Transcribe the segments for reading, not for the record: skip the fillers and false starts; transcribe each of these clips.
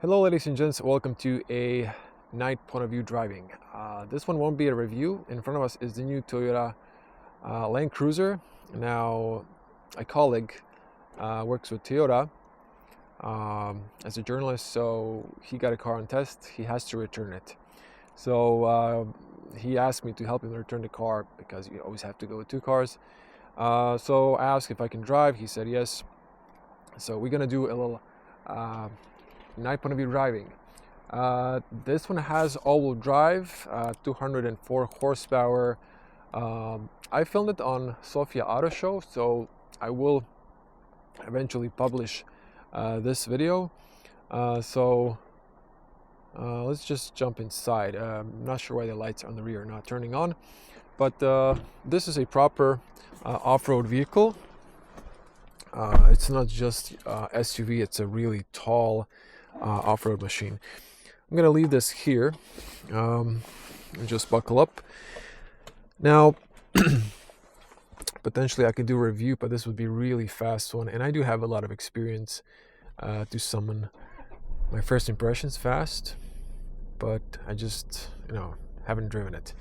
Hello ladies and gents, welcome to a night point of view driving. This one won't be a review. In front of us is the new Toyota Land Cruiser. Now, a colleague works with Toyota as a journalist, so he got a car on test. He has to return it. So he asked me to help him return the car because you always have to go with two cars. So I asked if I can drive. He said yes. So we're gonna do a little night point of view driving. This one has all-wheel drive, 204 horsepower. I filmed it on Sofia Auto Show, so I will eventually publish this video. So let's just jump inside. I'm not sure why the lights on the rear are not turning on, but this is a proper off-road vehicle. It's not just SUV, it's a really tall off-road machine. I'm gonna leave this here and just buckle up. Now potentially I could do a review, but this would be really fast one, and I do have a lot of experience to summon my first impressions fast, but I just haven't driven it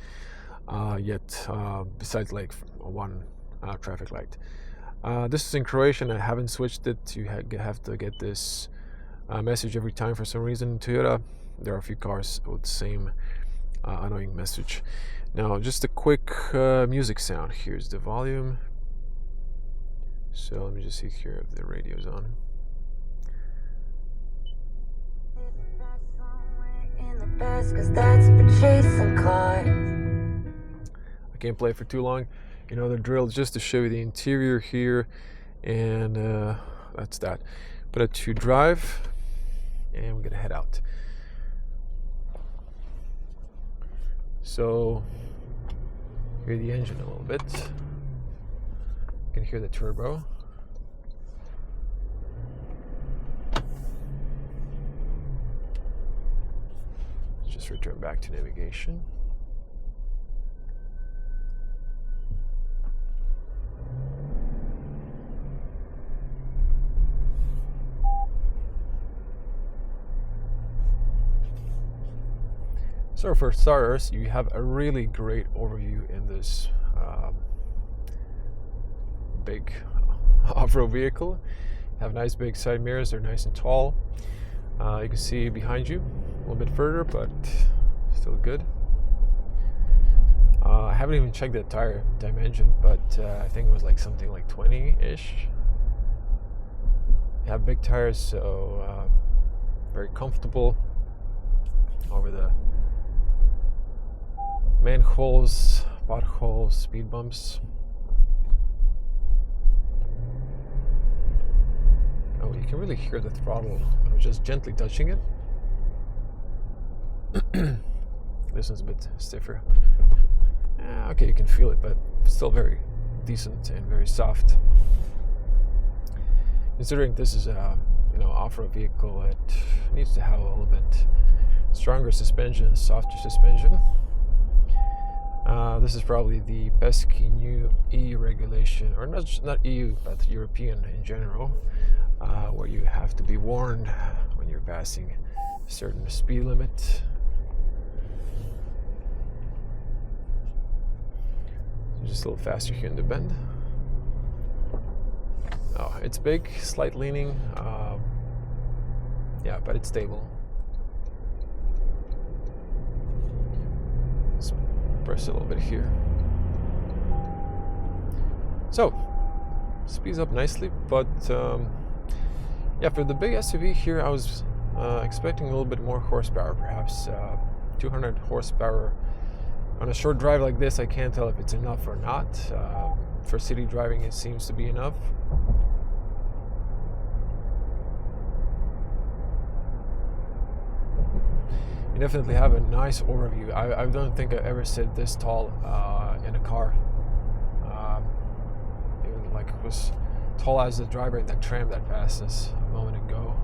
yet, besides like one traffic light. This is in Croatian. I haven't switched it. You have to get this message every time for some reason. Toyota, there are a few cars with the same annoying message. Now, just a quick music sound. Here's the volume. So let me just see here if the radio's on. I can't play it for too long. You know the drill, just to show you the interior here, and that's that. Put it to drive, and we're gonna head out. So hear the engine a little bit. You can hear the turbo. Let's just return back to navigation. So for starters, you have a really great overview in this big off-road vehicle. You have nice big side mirrors, they're nice and tall. You can see behind you a little bit further, but still good. I haven't even checked the tire dimension, but I think it was like something like 20-ish. You have big tires, so very comfortable over the manholes, potholes, speed bumps. Oh, you can really hear the throttle. I'm just gently touching it. This one's a bit stiffer. Okay, you can feel it, but still very decent and very soft. Considering this is a off-road vehicle, it needs to have a little bit stronger suspension, softer suspension. This is probably the pesky new EU regulation, or not EU, but European in general, where you have to be warned when you're passing a certain speed limit. Just a little faster here in the bend. Oh, it's big, slight leaning, yeah, but it's stable. Press a little bit here. So speeds up nicely, but yeah, for the big SUV here, I was expecting a little bit more horsepower, perhaps 200 horsepower. On a short drive like this, I can't tell if it's enough or not. For city driving, it seems to be enough. You definitely have a nice overview. I don't think I ever sit this tall in a car. Even like it was tall as the driver in that tram that passed us a moment ago.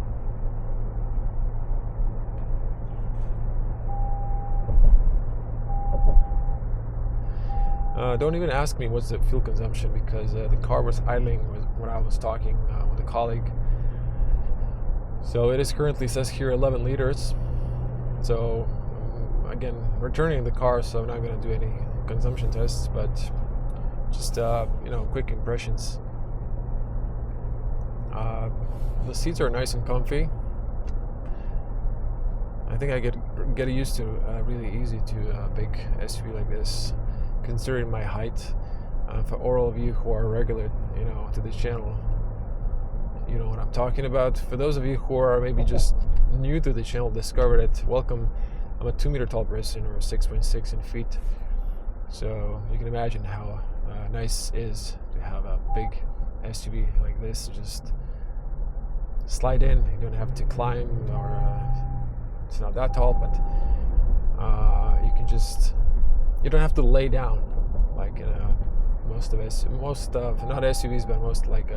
Don't even ask me what's the fuel consumption, because the car was idling when I was talking with a colleague. So it is currently, says here, 11 liters. So again, returning the car, so I'm not going to do any consumption tests, but just quick impressions. The seats are nice and comfy. I think I get used to really easy to a big SUV like this, considering my height. For all of you who are regular, to this channel, you know what I'm talking about. For those of you who are maybe just new to the channel, discovered it, welcome. I'm a 2 meter tall person, or 6.6 in feet. So you can imagine how nice it is to have a big SUV like this. Just slide in. You don't have to climb, or it's not that tall, but you don't have to lay down like most not SUVs, but most like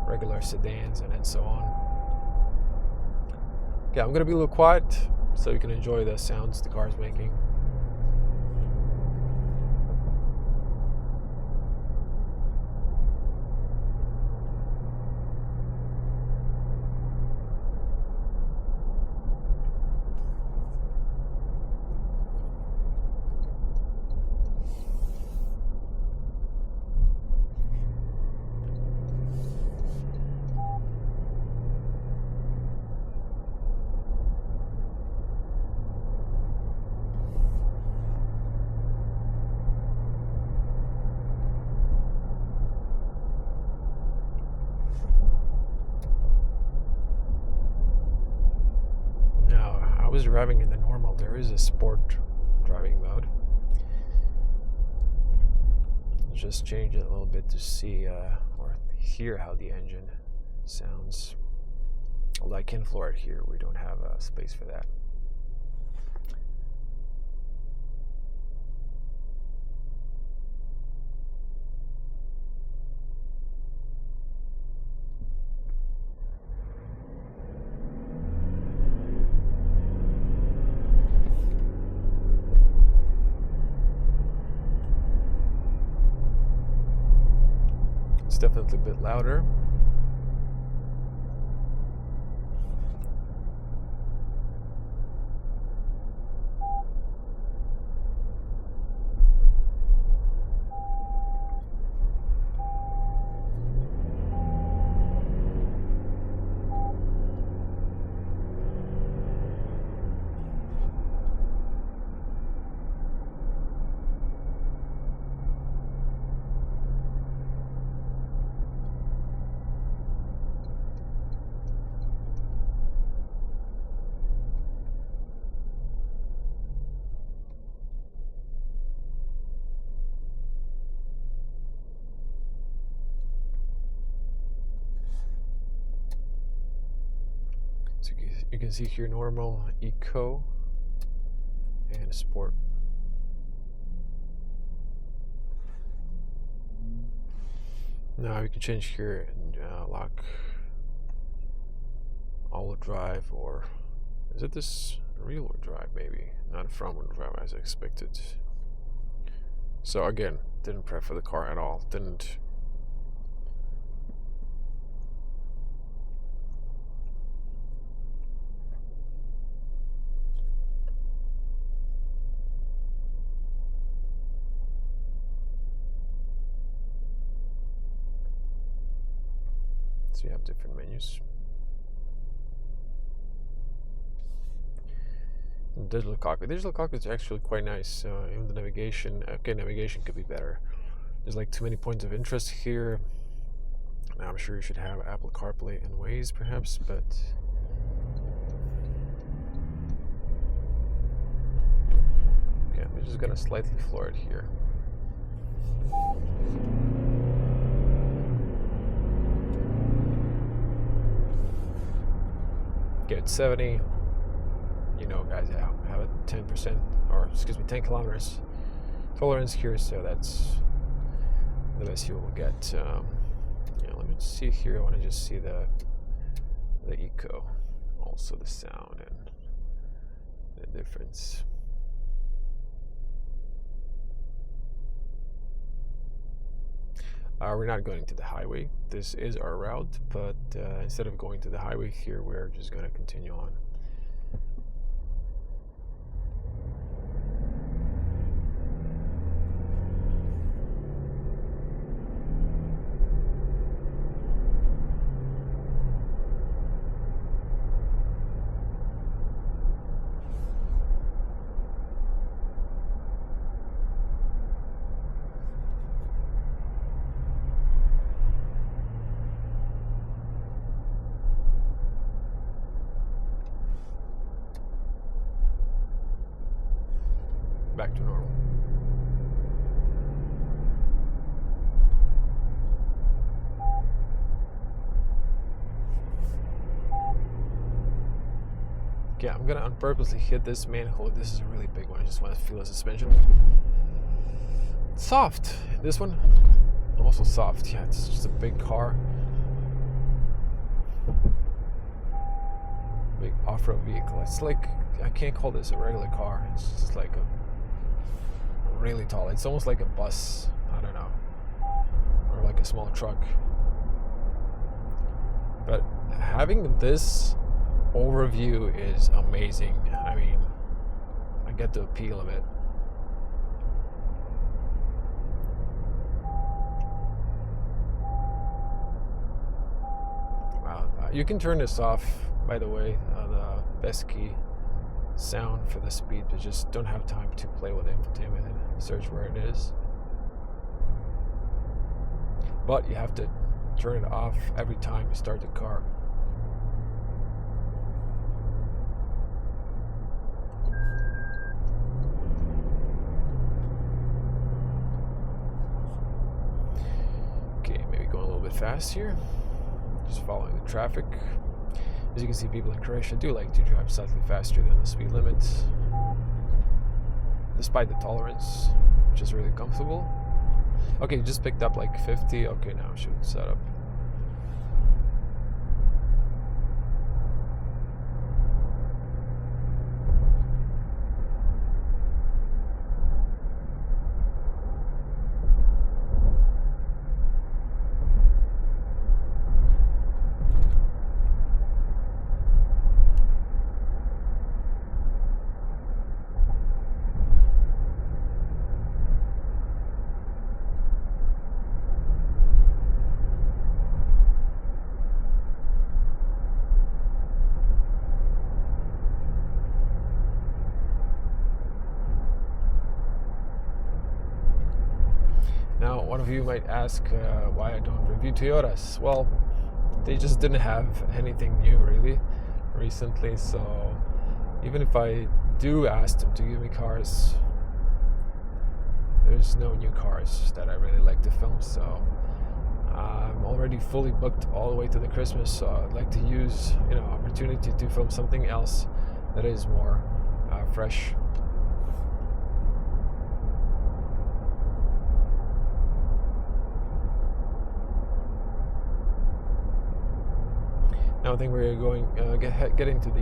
regular sedans and so on. Okay, I'm gonna be a little quiet so you can enjoy the sounds the car is making. I was driving in the normal. There is a sport driving mode. Just change it a little bit to see or hear how the engine sounds. Although I can floor it here, we don't have space for that. It's definitely a bit louder. So you can see here normal, eco, and sport. Now we can change here and lock all-wheel drive, or is it this rear-wheel drive? Maybe not front-wheel drive as I expected. So again, didn't prep for the car at all. Didn't. So you have different menus. Digital cockpit. Digital cockpit is actually quite nice. Even the navigation. Okay, navigation could be better. There's like too many points of interest here. Now I'm sure you should have Apple CarPlay and Waze, perhaps, but okay, I'm just gonna slightly floor it here. Get 70. You know, guys, I have a 10%, or excuse me, 10 kilometers tolerance here, so that's the best you will get. Let me see here. I want to just see the eco, also the sound and the difference. We're not going to the highway. This is our route, but instead of going to the highway here, we're just going to continue on. Back to normal. Okay, I'm gonna purposely hit this manhole. This is a really big one. I just want to feel the suspension. Soft. This one also soft. Yeah, it's just a big car. Big off-road vehicle. It's like, I can't call this a regular car. It's just like a really tall. It's almost like a bus. I don't know, or like a small truck. But having this overview is amazing. I mean, I get the appeal of it. Wow. You can turn this off, by the way, the best key sound for the speed, but just don't have time to play with the infotainment and search where it is. But you have to turn it off every time you start the car. Okay, maybe going a little bit fast here. Just following the traffic. As you can see, people in Croatia do like to drive slightly faster than the speed limit, despite the tolerance, which is really comfortable. Okay, just picked up like 50. Okay, now I should set up. Now, one of you might ask why I don't review Toyotas. Well, they just didn't have anything new really recently, so even if I do ask them to give me cars, there's no new cars that I really like to film, so I'm already fully booked all the way to the Christmas, so I'd like to use opportunity to film something else that is more fresh. Now I think we're going getting to the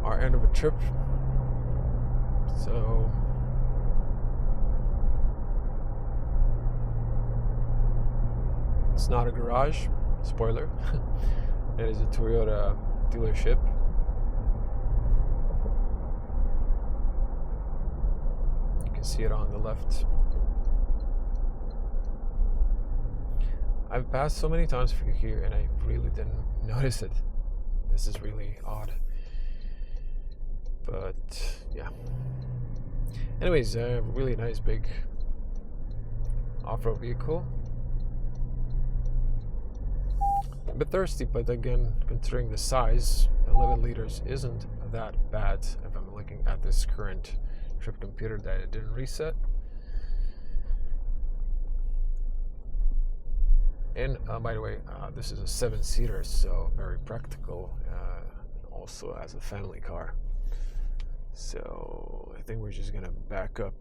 our end of a trip. So it's not a garage, spoiler. It is a Toyota dealership. You can see it on the left. I've passed so many times through here and I really didn't notice it. This is really odd. But yeah. Anyways, a really nice big off-road vehicle. A bit thirsty, but again, considering the size, 11 liters isn't that bad if I'm looking at this current trip computer that it didn't reset. And by the way, this is a 7-seater, so very practical, also as a family car. So I think we're just gonna back up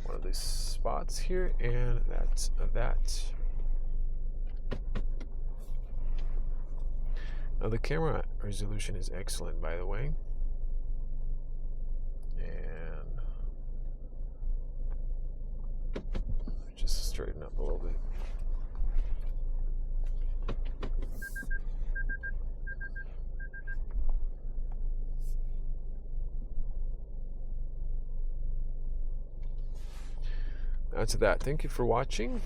one of these spots here, and that's that. Now the camera resolution is excellent, by the way. And just straighten up a little bit. That's that. Thank you for watching.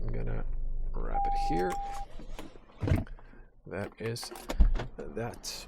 I'm gonna wrap it here. That is that.